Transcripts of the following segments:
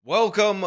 Welcome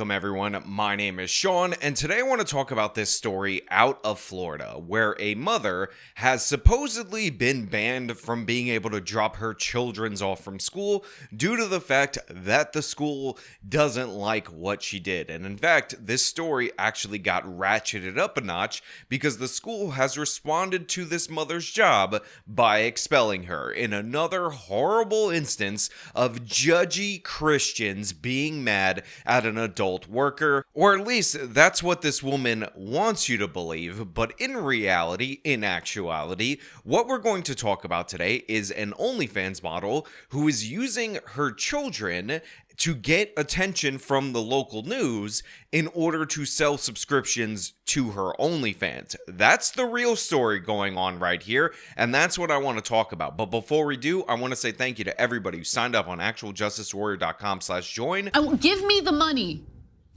everyone. My name is Sean, and today I want to talk about this story out of Florida, where a mother has supposedly been banned from being able to drop her children off from school due to the fact that the school doesn't like what she did. And in fact, this story actually got ratcheted up a notch because the school has responded to this mother's job by expelling her in another horrible instance of judgy Christians being mad at an adult worker, or at least that's what this woman wants you to believe. But in actuality, what we're going to talk about today is an OnlyFans model who is using her children to get attention from the local news in order to sell subscriptions to her OnlyFans. That's the real story going on right here, and that's what I want to talk about. But before we do, I want to say thank you to everybody who signed up on actualjusticewarrior.com/join. Give me the money.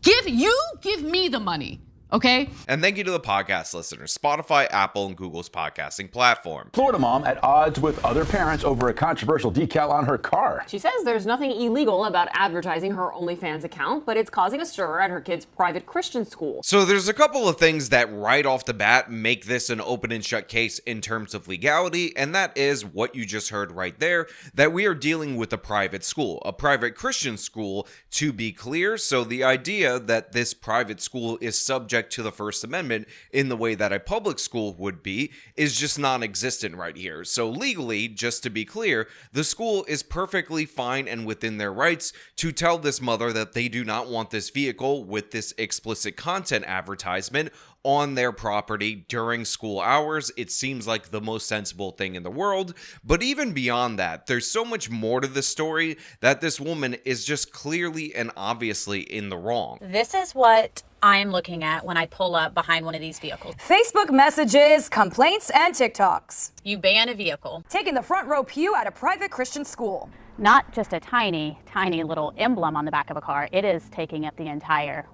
Give me the money. Okay? And thank you to the podcast listeners, Spotify, Apple, and Google's podcasting platform. Florida mom at odds with other parents over a controversial decal on her car. She says there's nothing illegal about advertising her OnlyFans account, but it's causing a stir at her kid's private Christian school. So there's a couple of things that right off the bat make this an open and shut case in terms of legality, and that is what you just heard right there, that we are dealing with a private school, a private Christian school, to be clear. So the idea that this private school is subject to the First Amendment in the way that a public school would be is just non-existent right here. So legally, just to be clear, the school is perfectly fine and within their rights to tell this mother that they do not want this vehicle with this explicit content advertisement on their property during school hours. It seems like the most sensible thing in the world. But even beyond that, there's so much more to the story that this woman is just clearly and obviously in the wrong. This is what I'm looking at when I pull up behind one of these vehicles. Facebook messages, complaints, and TikToks. You ban a vehicle. Taking the front row pew at a private Christian school. Not just a tiny little emblem on the back of a car. It is taking up the entire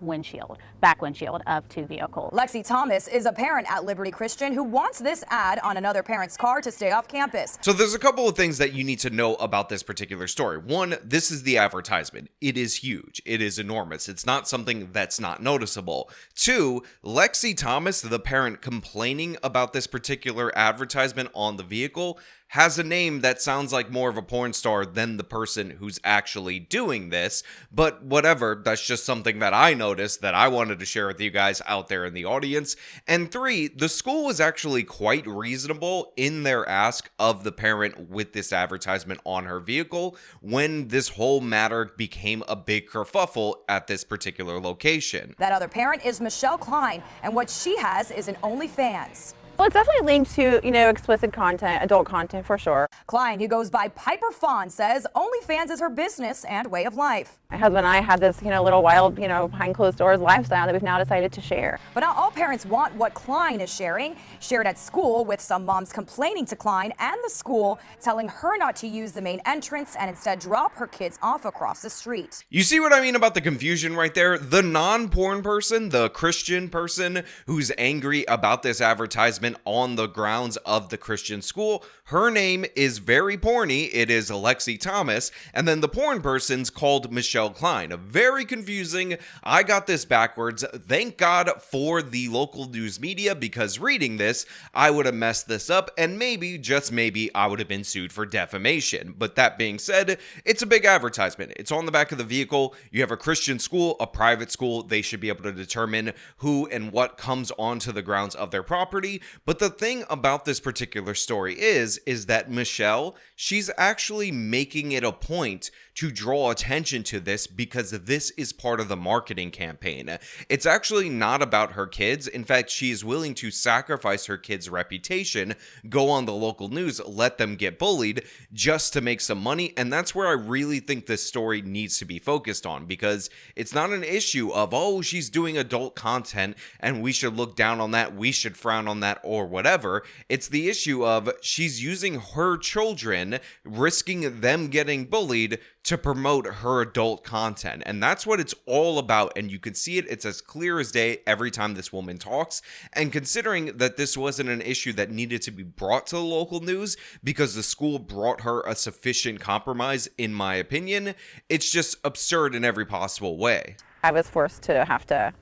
back windshield of two vehicles. Lexi Thomas is a parent at Liberty Christian who wants this ad on another parent's car to stay off campus. So there's a couple of things that you need to know about this particular story. One, this is the advertisement. It is huge. It is enormous. It's not something that's not noticeable. Two, Lexi Thomas, the parent complaining about this particular advertisement on the vehicle, has a name that sounds like more of a porn star than the person who's actually doing this. But whatever, that's just something that I noticed that I wanted to share with you guys out there in the audience. And three, the school was actually quite reasonable in their ask of the parent with this advertisement on her vehicle when this whole matter became a big kerfuffle at this particular location. That other parent is Michelle Klein, and what she has is an OnlyFans. Well, it's definitely linked to, explicit content, adult content for sure. Klein, who goes by Piper Fawn, says OnlyFans is her business and way of life. My husband and I had this, little wild, behind closed doors lifestyle that we've now decided to share. But not all parents want what Klein is sharing, shared at school, with some moms complaining to Klein and the school, telling her not to use the main entrance and instead drop her kids off across the street. You see what I mean about the confusion right there? The non-porn person, the Christian person who's angry about this advertisement on the grounds of the Christian school, her name is very porny. It is Lexi Thomas. And then the porn person's called Michelle Klein. Very confusing. I got this backwards. Thank God for the local news media, because reading this, I would have messed this up and maybe, just maybe, I would have been sued for defamation. But that being said, it's a big advertisement. It's on the back of the vehicle. You have a Christian school, a private school. They should be able to determine who and what comes onto the grounds of their property. But the thing about this particular story is that Michelle, she's actually making it a point to draw attention to this because this is part of the marketing campaign. It's actually not about her kids. In fact, she is willing to sacrifice her kids' reputation, go on the local news, let them get bullied just to make some money. And that's where I really think this story needs to be focused on, because it's not an issue of, oh, she's doing adult content and we should look down on that, we should frown on that, or whatever. It's the issue of she's using her children, risking them getting bullied to promote her adult content. And that's what it's all about. And you can see it. It's as clear as day every time this woman talks. And considering that this wasn't an issue that needed to be brought to the local news because the school brought her a sufficient compromise, in my opinion, it's just absurd in every possible way. I was forced to have to,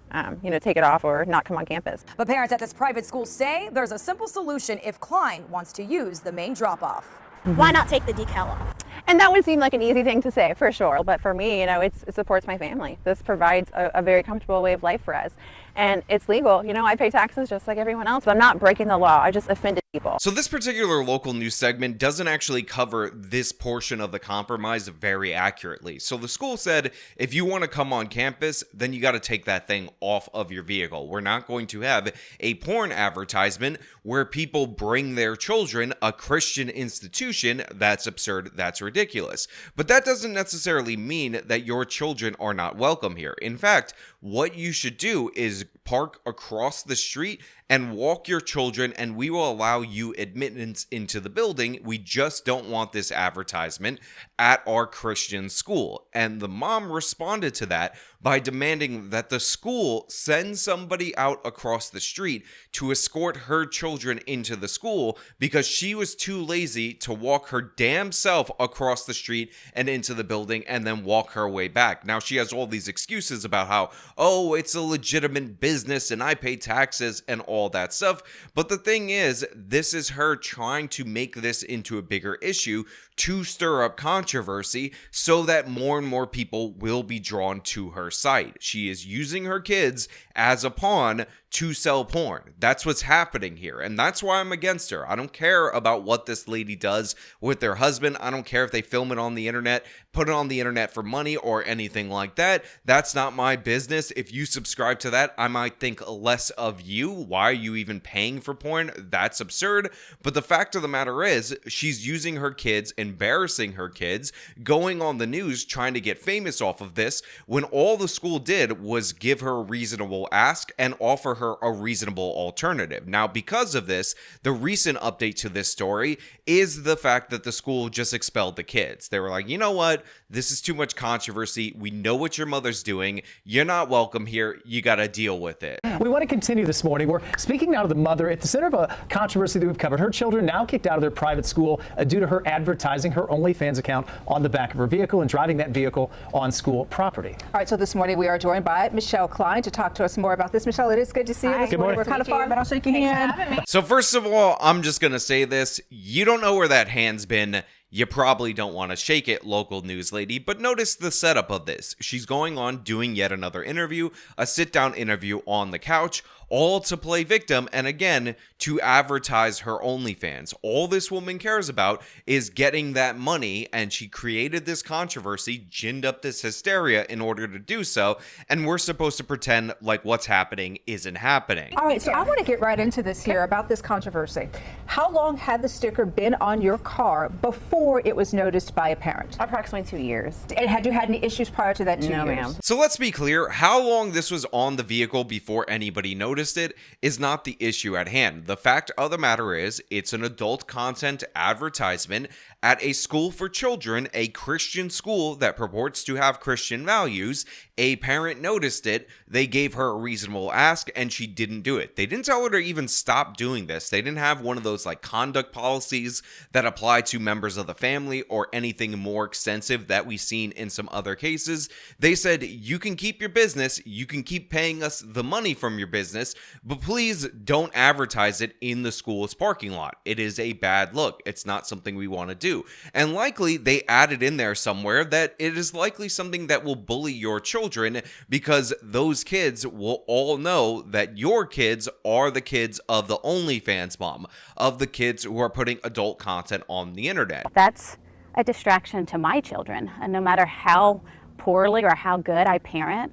take it off or not come on campus. But parents at this private school say there's a simple solution if Klein wants to use the main drop-off. Why not take the decal off? And that would seem like an easy thing to say, for sure. But for me, it supports my family. This provides a very comfortable way of life for us. And it's legal. I pay taxes just like everyone else. I'm not breaking the law. I just offended people. So this particular local news segment doesn't actually cover this portion of the compromise very accurately. So the school said, if you want to come on campus, then you got to take that thing off of your vehicle. We're not going to have a porn advertisement where people bring their children, a Christian institution. That's absurd. That's ridiculous. But that doesn't necessarily mean that your children are not welcome here. In fact, what you should do is park across the street and walk your children, and we will allow you admittance into the building. We just don't want this advertisement at our Christian school. And the mom responded to that by demanding that the school send somebody out across the street to escort her children into the school because she was too lazy to walk her damn self across the street and into the building and then walk her way back. Now she has all these excuses about how, oh, it's a legitimate business and I pay taxes and all that stuff. But the thing is, this is her trying to make this into a bigger issue to stir up controversy so that more and more people will be drawn to her site. She is using her kids as a pawn to sell porn. That's what's happening here. And that's why I'm against her. I don't care about what this lady does with their husband. I don't care if they film it on the internet, put it on the internet for money or anything like that. That's not my business. If you subscribe to that, I might think less of you. Why are you even paying for porn? That's absurd. But the fact of the matter is, she's using her kids, embarrassing her kids, going on the news trying to get famous off of this, when all the school did was give her a reasonable ask and offer her a reasonable alternative. Now, because of this, the recent update to this story is the fact that the school just expelled the kids. They were like, you know what? This is too much controversy. We know what your mother's doing. You're not welcome here. You got to deal with it. We want to continue this morning. We're speaking now to the mother at the center of a controversy that we've covered. Her children now kicked out of their private school due to her advertising her OnlyFans account on the back of her vehicle and driving that vehicle on school property. All right, so this morning we are joined by Michelle Klein to talk to us more about this. Michelle, it is good to see you this morning. We're kind of far, but I'll shake your hand. So first of all, I'm just going to say this. You don't know where that hand's been. You probably don't want to shake it, local news lady, but notice the setup of this. She's going on doing yet another interview, a sit-down interview on the couch, all to play victim, and again, to advertise her OnlyFans. All this woman cares about is getting that money, and she created this controversy, ginned up this hysteria in order to do so, and we're supposed to pretend like what's happening isn't happening. All right, so I want to get right into this here about this controversy. How long had the sticker been on your car before it was noticed by a parent? Approximately 2 years. And had you had any issues prior to that 2 years? No, ma'am. So let's be clear, how long this was on the vehicle before anybody noticed it is not the issue at hand. The fact of the matter is, it's an adult content advertisement at a school for children, a Christian school that purports to have Christian values. A parent noticed it, they gave her a reasonable ask, and she didn't do it. They didn't tell her to even stop doing this. They didn't have one of those like conduct policies that apply to members of the family or anything more extensive that we've seen in some other cases. They said, you can keep your business, you can keep paying us the money from your business, but please don't advertise it in the school's parking lot. It is a bad look. It's not something we want to do. And likely they added in there somewhere that it is likely something that will bully your children, because those kids will all know that your kids are the kids of the OnlyFans mom, of the kids who are putting adult content on the internet. That's a distraction to my children. And no matter how poorly or how good I parent,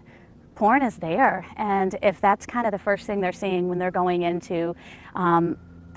porn is there. And if that's kind of the first thing they're seeing when they're going into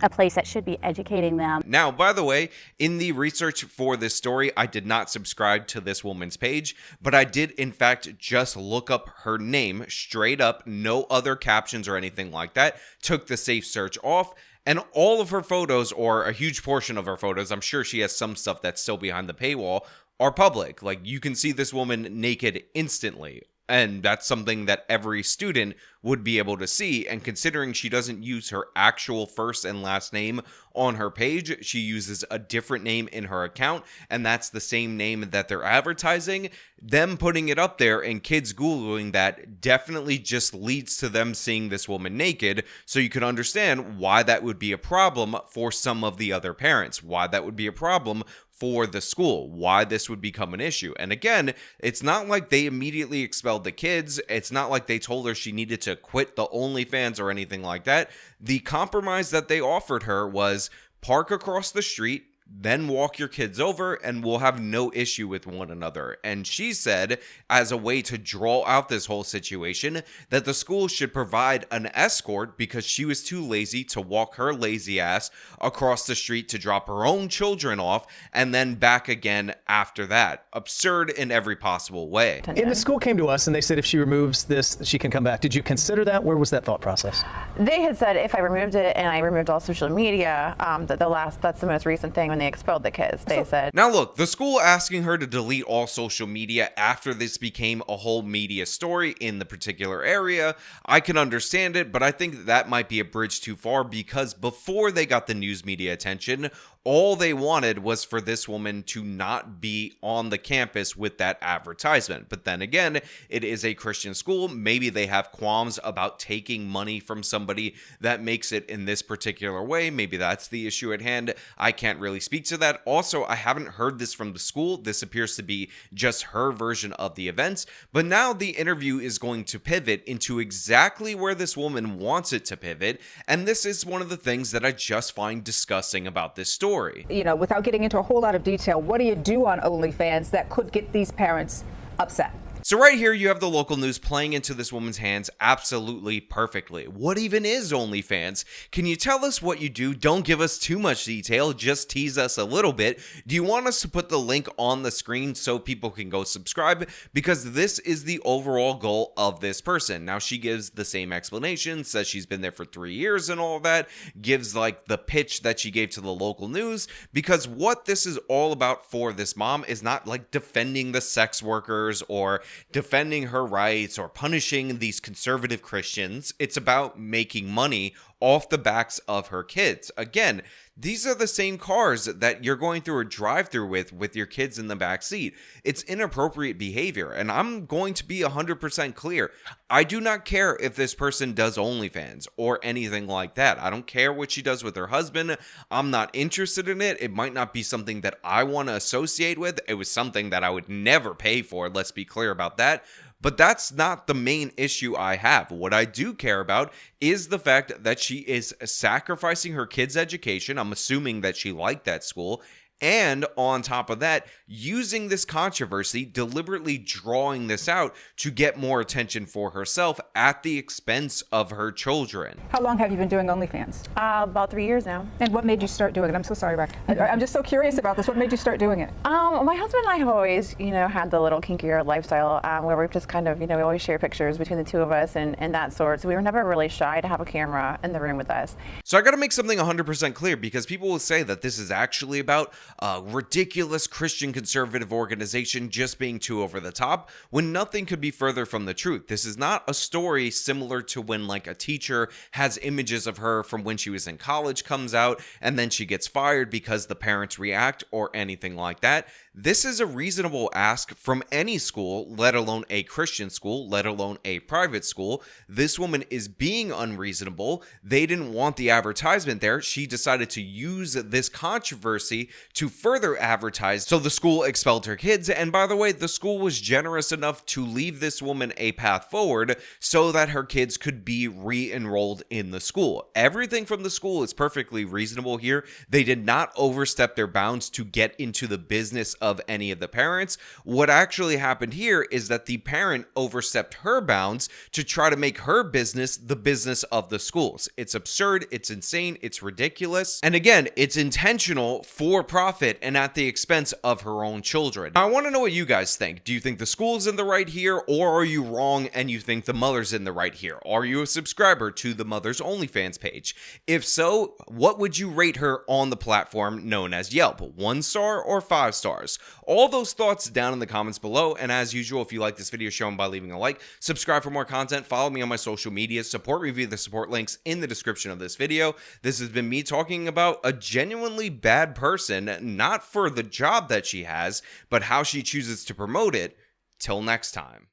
a place that should be educating them. Now, by the way, in the research for this story, I did not subscribe to this woman's page, but I did in fact just look up her name straight up, no other captions or anything like that, took the safe search off, and all of her photos, or a huge portion of her photos, I'm sure she has some stuff that's still behind the paywall, are public. Like, you can see this woman naked instantly. And that's something that every student would be able to see. And considering she doesn't use her actual first and last name on her page, she uses a different name in her account, and that's the same name that they're advertising. Them putting it up there and kids Googling that definitely just leads to them seeing this woman naked. So you can understand why that would be a problem for some of the other parents, why that would be a problem for the school, why this would become an issue. And again, it's not like they immediately expelled the kids. It's not like they told her she needed to quit the OnlyFans or anything like that. The compromise that they offered her was park across the street, then walk your kids over, and we'll have no issue with one another. And she said, as a way to draw out this whole situation, that the school should provide an escort because she was too lazy to walk her lazy ass across the street to drop her own children off and then back again after that. Absurd in every possible way. And the school came to us and they said if she removes this, she can come back. Did you consider that? Where was that thought process? They had said if I removed it and I removed all social media, that's the most recent thing when they expelled the kids, they said. Now look, the school asking her to delete all social media after this became a whole media story in the particular area, I can understand it, but I think that might be a bridge too far, because before they got the news media attention, all they wanted was for this woman to not be on the campus with that advertisement. But then again, it is a Christian school. Maybe they have qualms about taking money from somebody that makes it in this particular way. Maybe that's the issue at hand. I can't really speak to that. Also, I haven't heard this from the school. This appears to be just her version of the events. But now the interview is going to pivot into exactly where this woman wants it to pivot. And this is one of the things that I just find disgusting about this story. You know, without getting into a whole lot of detail, what do you do on OnlyFans that could get these parents upset? So right here, you have the local news playing into this woman's hands absolutely perfectly. What even is OnlyFans? Can you tell us what you do? Don't give us too much detail, just tease us a little bit. Do you want us to put the link on the screen so people can go subscribe? Because this is the overall goal of this person. Now, she gives the same explanation, says she's been there for 3 years and all that, gives like the pitch that she gave to the local news, because what this is all about for this mom is not like defending the sex workers or defending her rights or punishing these conservative Christians. It's about making money off the backs of her kids. Again, these are the same cars that you're going through a drive-through with your kids in the back seat. It's inappropriate behavior, and I'm going to be 100% clear. I do not care if this person does OnlyFans or anything like that. I don't care what she does with her husband. I'm not interested in it. It might not be something that I want to associate with. It was something that I would never pay for. Let's be clear about that. But that's not the main issue I have. What I do care about is the fact that she is sacrificing her kids' education. I'm assuming that she liked that school. And on top of that, using this controversy, deliberately drawing this out to get more attention for herself at the expense of her children. How long have you been doing OnlyFans? About 3 years now. And what made you start doing it? I'm so sorry, Rick. I'm just so curious about this. What made you start doing it? My husband and I have always, had the little kinkier lifestyle where we've just kind of, we always share pictures between the two of us and that sort. So we were never really shy to have a camera in the room with us. So I got to make something 100% clear, because people will say that this is actually about a ridiculous Christian conservative organization just being too over the top, when nothing could be further from the truth. This is not a story similar to when like a teacher has images of her from when she was in college comes out and then she gets fired because the parents react or anything like that. This is a reasonable ask from any school, let alone a Christian school, let alone a private school. This woman is being unreasonable. They didn't want the advertisement there. She decided to use this controversy to further advertise. So the school expelled her kids. And by the way, the school was generous enough to leave this woman a path forward so that her kids could be re-enrolled in the school. Everything from the school is perfectly reasonable here. They did not overstep their bounds to get into the business of any of the parents. What actually happened here is that the parent overstepped her bounds to try to make her business the business of the schools. It's absurd, it's insane, it's ridiculous. And again, it's intentional, for profit, and at the expense of her own children. Now, I want to know what you guys think. Do you think the school's in the right here, or are you wrong and you think the mother's in the right here? Are you a subscriber to the mother's OnlyFans page? If so, what would you rate her on the platform known as Yelp? 1 star or 5 stars? ridiculous. All those thoughts down in the comments below, and as usual, if you like this video, show them by leaving a like, subscribe for more content, follow me on my social media, support me via the support links in the description of this video. This has been me talking about a genuinely bad person, not for the job that she has, but how she chooses to promote it. Till next time.